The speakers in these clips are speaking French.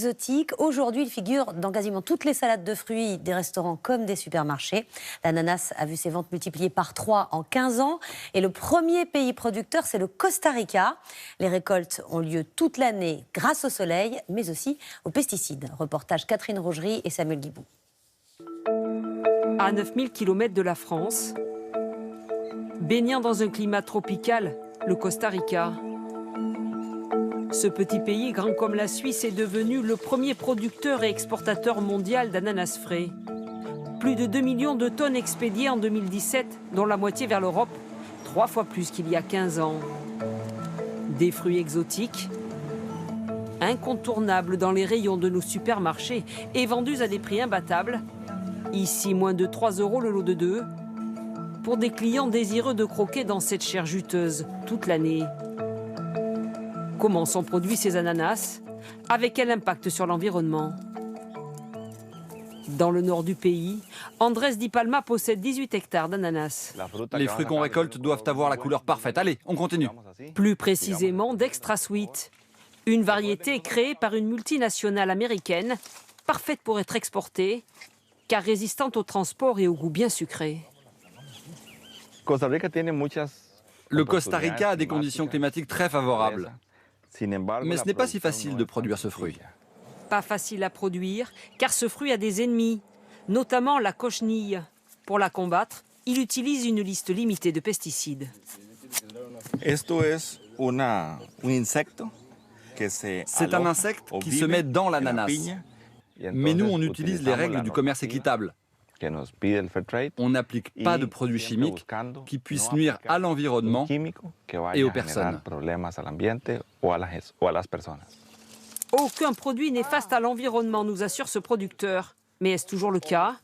Exotique. Aujourd'hui, il figure dans quasiment toutes les salades de fruits des restaurants comme des supermarchés. L'ananas a vu ses ventes multipliées par 3 en 15 ans. Et le premier pays producteur, c'est le Costa Rica. Les récoltes ont lieu toute l'année grâce au soleil, mais aussi aux pesticides. Reportage Catherine Rogerie et Samuel Guibou. À 9000 km de la France, baignant dans un climat tropical, le Costa Rica. Ce petit pays, grand comme la Suisse, est devenu le premier producteur et exportateur mondial d'ananas frais. Plus de 2 millions de tonnes expédiées en 2017, dont la moitié vers l'Europe, 3 fois plus qu'il y a 15 ans. Des fruits exotiques, incontournables dans les rayons de nos supermarchés et vendus à des prix imbattables. Ici, moins de 3 € le lot de 2, pour des clients désireux de croquer dans cette chair juteuse toute l'année. Comment sont produits ces ananas? Avec quel impact sur l'environnement? Dans le nord du pays, Andrés Di Palma possède 18 hectares d'ananas. Les fruits qu'on récolte doivent avoir la couleur parfaite. Allez, on continue. Plus précisément d'Extra Sweet, une variété créée par une multinationale américaine, parfaite pour être exportée, car résistante au transport et au goût bien sucré. Le Costa Rica a des conditions climatiques très favorables. Mais ce n'est pas si facile de produire ce fruit. Pas facile à produire, car ce fruit a des ennemis, notamment la cochenille. Pour la combattre, il utilise une liste limitée de pesticides. C'est un insecte qui se met dans l'ananas. Mais nous, on utilise les règles du commerce équitable. On n'applique pas de produits chimiques qui puissent nuire à l'environnement et aux personnes. Aucun produit néfaste à l'environnement, nous assure ce producteur. Mais est-ce toujours le cas?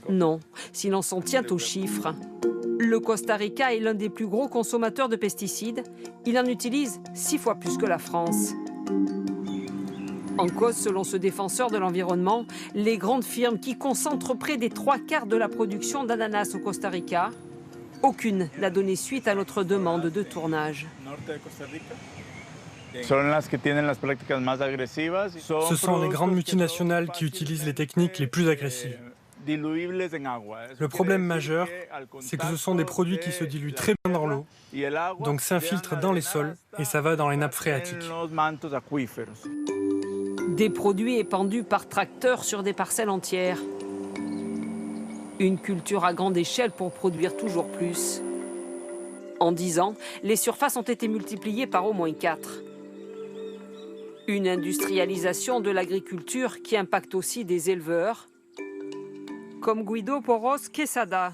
Non, si l'on s'en tient aux chiffres. Le Costa Rica est l'un des plus gros consommateurs de pesticides. Il en utilise 6 fois plus que la France. En cause, selon ce défenseur de l'environnement, les grandes firmes qui concentrent près des 3/4 de la production d'ananas au Costa Rica. Aucune n'a donné suite à notre demande de tournage. Ce sont les grandes multinationales qui utilisent les techniques les plus agressives. Le problème majeur, c'est que ce sont des produits qui se diluent très bien dans l'eau, donc s'infiltrent dans les sols et ça va dans les nappes phréatiques. Des produits épandus par tracteur sur des parcelles entières. Une culture à grande échelle pour produire toujours plus. En 10 ans, les surfaces ont été multipliées par au moins 4. Une industrialisation de l'agriculture qui impacte aussi des éleveurs, comme Guido Poros Quesada.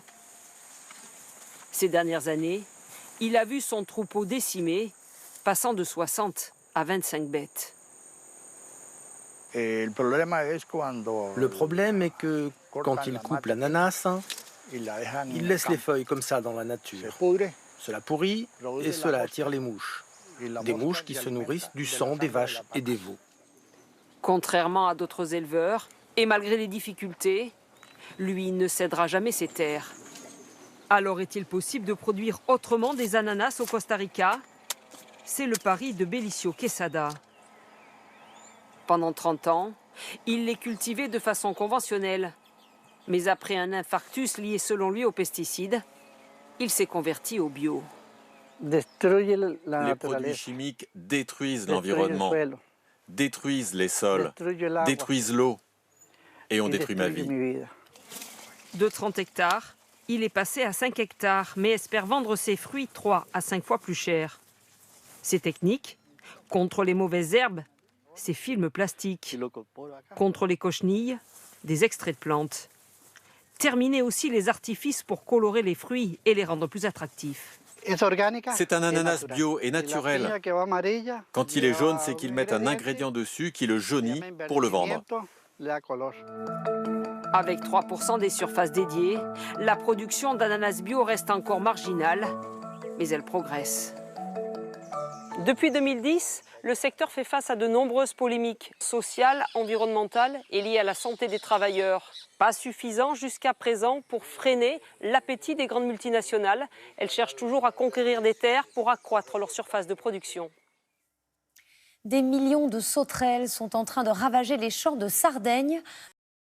Ces dernières années, il a vu son troupeau décimé, passant de 60 à 25 bêtes. Le problème est que quand il coupe l'ananas, il laisse les feuilles comme ça dans la nature. Cela pourrit et cela attire les mouches. Des mouches qui se nourrissent du sang des vaches et des veaux. Contrairement à d'autres éleveurs, et malgré les difficultés, lui ne cédera jamais ses terres. Alors est-il possible de produire autrement des ananas au Costa Rica? C'est le pari de Belicio Quesada. Pendant 30 ans, il les cultivait de façon conventionnelle. Mais après un infarctus lié selon lui aux pesticides, il s'est converti au bio. Les produits chimiques détruisent l'environnement, détruisent les sols, détruisent l'eau et ont détruit ma vie. De 30 hectares, il est passé à 5 hectares, mais espère vendre ses fruits 3 à 5 fois plus cher. Ces techniques, contre les mauvaises herbes, ces films plastiques, contre les cochenilles, des extraits de plantes. Terminer aussi les artifices pour colorer les fruits et les rendre plus attractifs. C'est un ananas bio et naturel. Quand il est jaune, c'est qu'ils mettent un ingrédient dessus qui le jaunit pour le vendre. Avec 3% des surfaces dédiées, la production d'ananas bio reste encore marginale, mais elle progresse. Depuis 2010, le secteur fait face à de nombreuses polémiques sociales, environnementales et liées à la santé des travailleurs. Pas suffisant jusqu'à présent pour freiner l'appétit des grandes multinationales. Elles cherchent toujours à conquérir des terres pour accroître leur surface de production. Des millions de sauterelles sont en train de ravager les champs de Sardaigne.